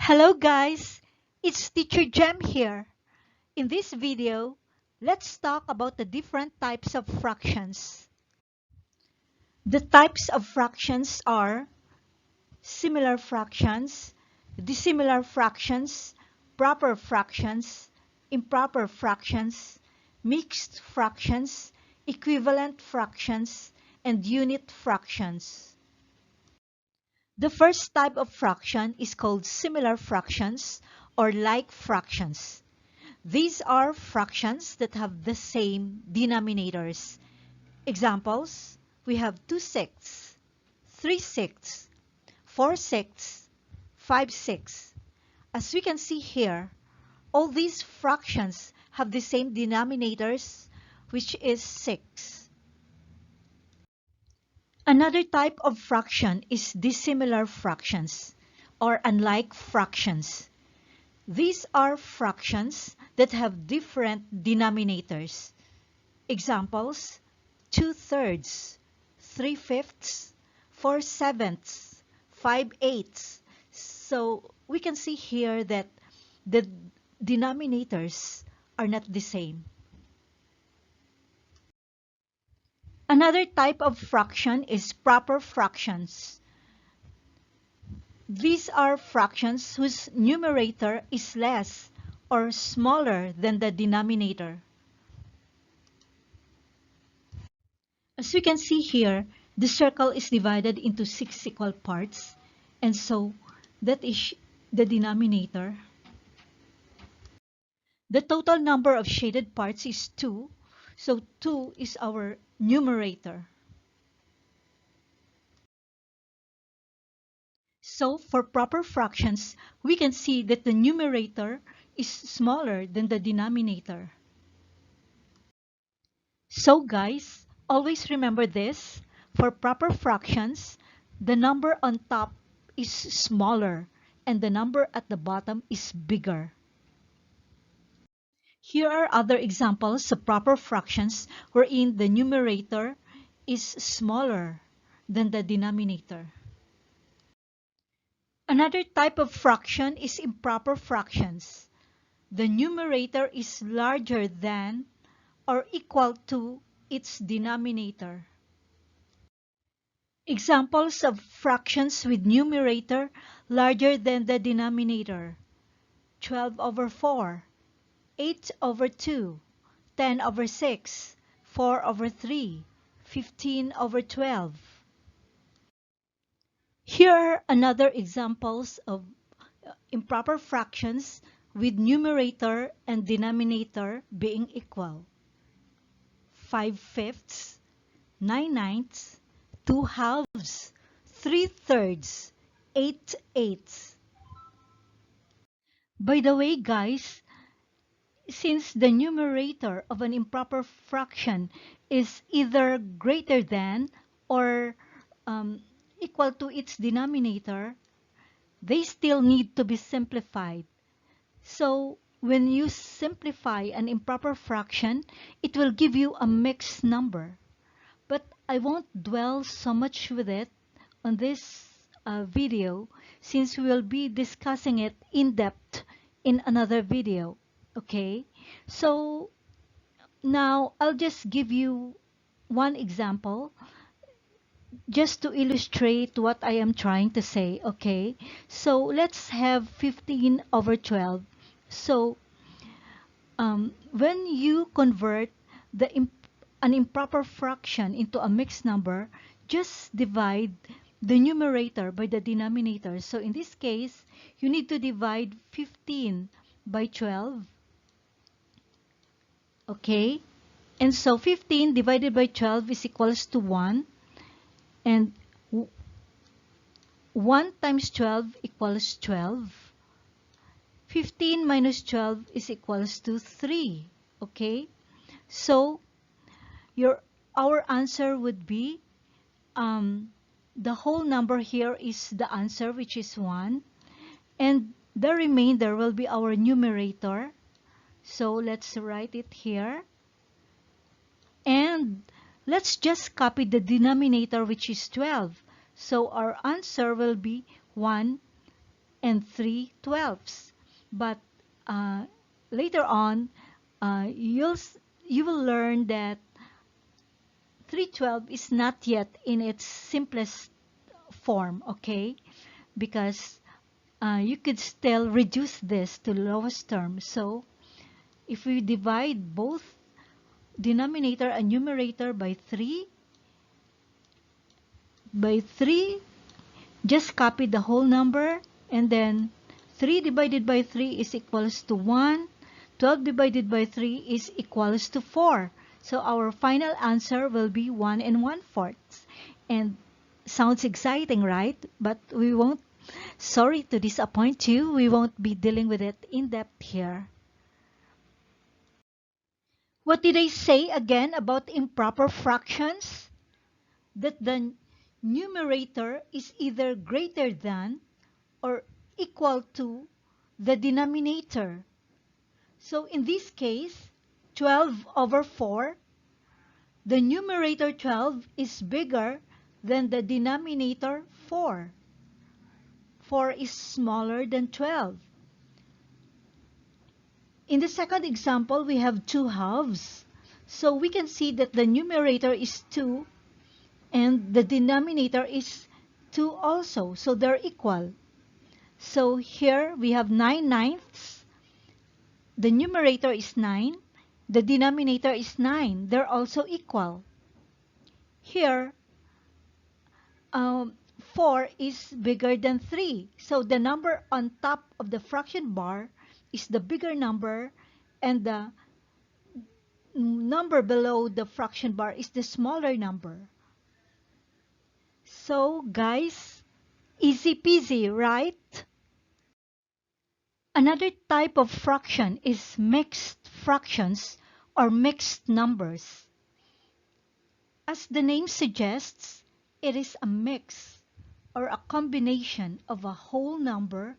Hello guys, it's Teacher Jem here. In this video, let's talk about the different types of fractions. The types of fractions are similar fractions, dissimilar fractions, proper fractions, improper fractions, mixed fractions, equivalent fractions, and unit fractions. The first type of fraction is called similar fractions or like fractions. These are fractions that have the same denominators. Examples, we have 2/6, 3/6, 4/6, 5/6. As we can see here, all these fractions have the same denominators, which is 6. Another type of fraction is dissimilar fractions or unlike fractions. These are fractions that have different denominators. Examples, 2/3, 3/5, 4/7, 5/8. So we can see here that the denominators are not the same. Another type of fraction is proper fractions. These are fractions whose numerator is less or smaller than the denominator. As we can see here, the circle is divided into 6 equal parts, and so that is the denominator. The total number of shaded parts is 2, so 2 is our numerator. So for proper fractions, we can see that the numerator is smaller than the denominator. So guys, always remember this. For proper fractions, the number on top is smaller and the number at the bottom is bigger. Here are other examples of proper fractions wherein the numerator is smaller than the denominator. Another type of fraction is improper fractions. The numerator is larger than or equal to its denominator. Examples of fractions with numerator larger than the denominator: 12/4, 8/2, 10/6, 4/3, 15/12. Here are another examples of improper fractions with numerator and denominator being equal: 5/5, 9/9, 2/2, 3/3, 8/8. By the way, guys, since the numerator of an improper fraction is either greater than or equal to its denominator, they still need to be simplified. So when you simplify an improper fraction, it will give you a mixed number. But I won't dwell so much with it on this video, since we will be discussing it in depth in another video. Okay, so now I'll just give you one example just to illustrate what I am trying to say. Okay, so let's have 15/12. So when you convert an improper fraction into a mixed number, just divide the numerator by the denominator. So in this case, you need to divide 15 by 12. Okay, and so 15 divided by 12 is equals to 1, and 1 times 12 equals 12. 15 minus 12 is equals to 3. Okay, so our answer would be the whole number here is the answer, which is 1, and the remainder will be our numerator. So let's write it here, and let's just copy the denominator, which is 12. So our answer will be 1, and 3/12. But later on, you will learn that 3/12 is not yet in its simplest form, okay? Because you could still reduce this to lowest term. So if we divide both denominator and numerator by 3, just copy the whole number, and then 3 divided by 3 is equals to 1. 12 divided by 3 is equals to 4. So our final answer will be 1 and 1/4. And sounds exciting, right? But we won't, sorry to disappoint you, we won't be dealing with it in depth here. What did I say again about improper fractions? That the numerator is either greater than or equal to the denominator. So in this case, 12/4, the numerator 12 is bigger than the denominator 4. 4 is smaller than 12. In the second example, we have 2 halves. So we can see that the numerator is 2 and the denominator is 2 also. So they're equal. So here we have 9/9. The numerator is 9. The denominator is 9. They're also equal. Here, 4 is bigger than 3. So the number on top of the fraction bar is the bigger number, and the number below the fraction bar is the smaller number. So guys, easy peasy, right? Another type of fraction is mixed fractions or mixed numbers. As the name suggests, it is a mix or a combination of a whole number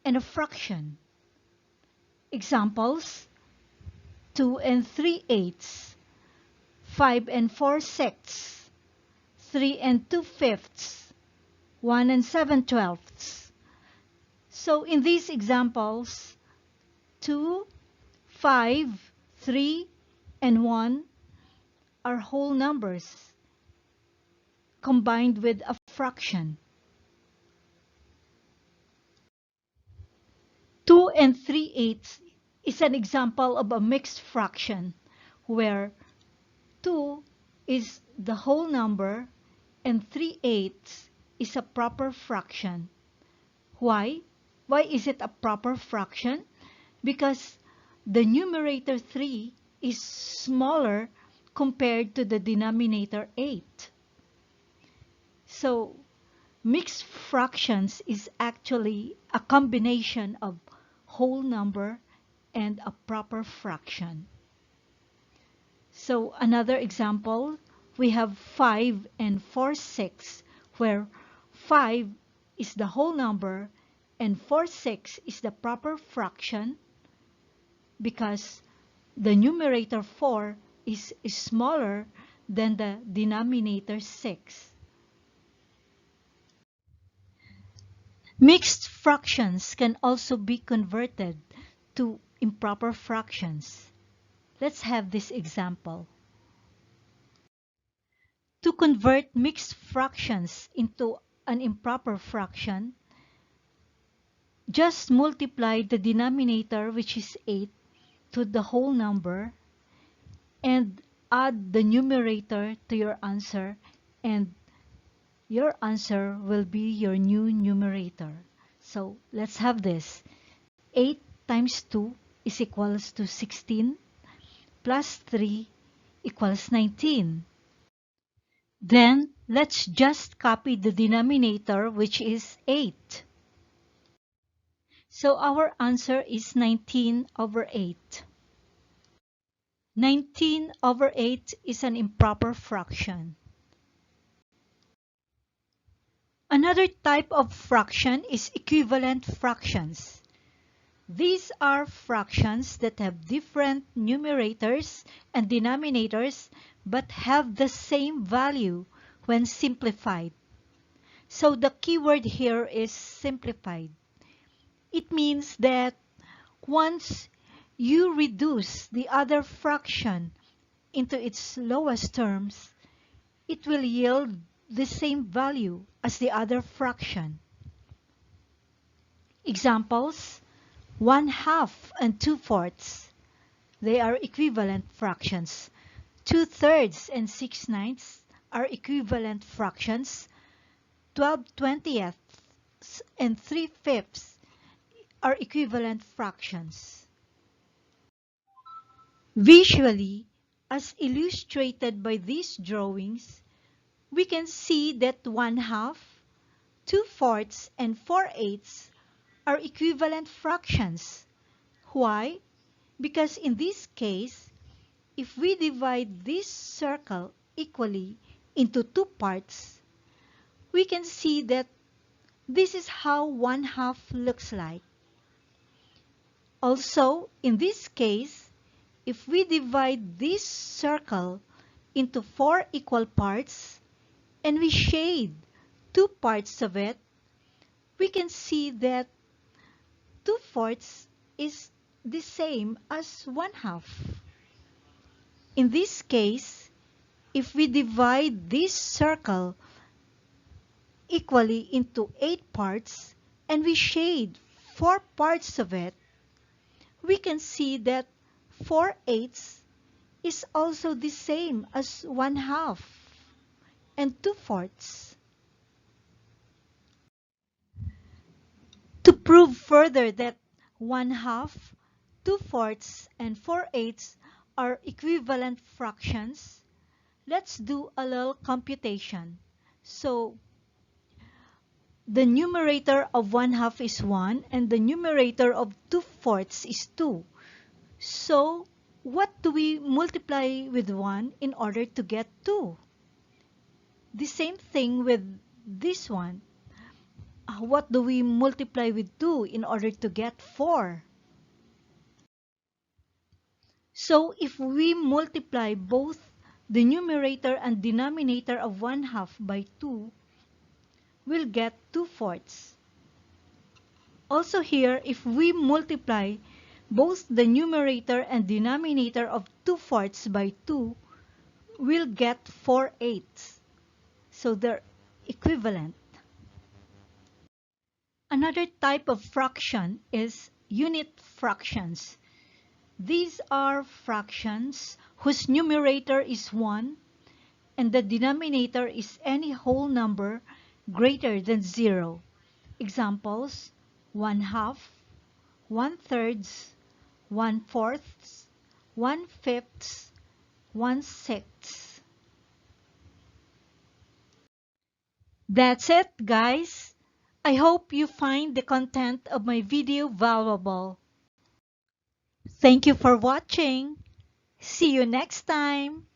and a fraction. Examples: 2 and 3/8, 5 and 4/6, 3 and 2/5, 1 and 7/12. So in these examples, 2, 5, 3, and 1 are whole numbers combined with a fraction. 2 and 3/8 is an example of a mixed fraction where 2 is the whole number and 3/8 is a proper fraction. Why? Why is it a proper fraction? Because the numerator 3 is smaller compared to the denominator 8. So mixed fractions is actually a combination of whole number and a proper fraction. So another example, we have 5 and 4/6, where 5 is the whole number and 4/6 is the proper fraction because the numerator 4 is smaller than the denominator 6. Mixed fractions can also be converted to improper fractions. Let's have this example. To convert mixed fractions into an improper fraction, just multiply the denominator, which is 8, to the whole number and add the numerator to your answer, and your answer will be your new numerator. So let's have this. 8 times 2 is equals to 16 plus 3 equals 19. Then let's just copy the denominator, which is 8. So our answer is 19/8. 19/8 is an improper fraction. Another type of fraction is equivalent fractions. These are fractions that have different numerators and denominators but have the same value when simplified. So the keyword here is simplified. It means that once you reduce the other fraction into its lowest terms, it will yield the same value as the other fraction. Examples: 1/2 and 2/4. They are equivalent fractions. 2/3 and 6/9 are equivalent fractions. 12/20 and 3/5 are equivalent fractions. Visually, as illustrated by these drawings, we can see that 1/2, 2/4, and 4/8 are equivalent fractions. Why? Because in this case, if we divide this circle equally into two parts, we can see that this is how 1/2 looks like. Also, in this case, if we divide this circle into 4 equal parts and we shade 2 parts of it, we can see that 2/4 is the same as 1/2. In this case, if we divide this circle equally into 8 parts and we shade 4 parts of it, we can see that 4/8 is also the same as 1/2 and 2/4. To prove further that 1/2, 2/4, and 4/8 are equivalent fractions, let's do a little computation. So, the numerator of 1/2 is 1 and the numerator of 2/4 is 2. So, what do we multiply with 1 in order to get 2? The same thing with this one. What do we multiply with 2 in order to get 4? So, if we multiply both the numerator and denominator of 1/2 by 2, we'll get 2/4. Also here, if we multiply both the numerator and denominator of 2/4 by 2, we'll get 4/8. So they're equivalent. Another type of fraction is unit fractions. These are fractions whose numerator is 1 and the denominator is any whole number greater than 0. Examples: 1/2, 1/3, 1/4, 1/5, 1/6. That's it, guys. I hope you find the content of my video valuable. Thank you for watching. See you next time.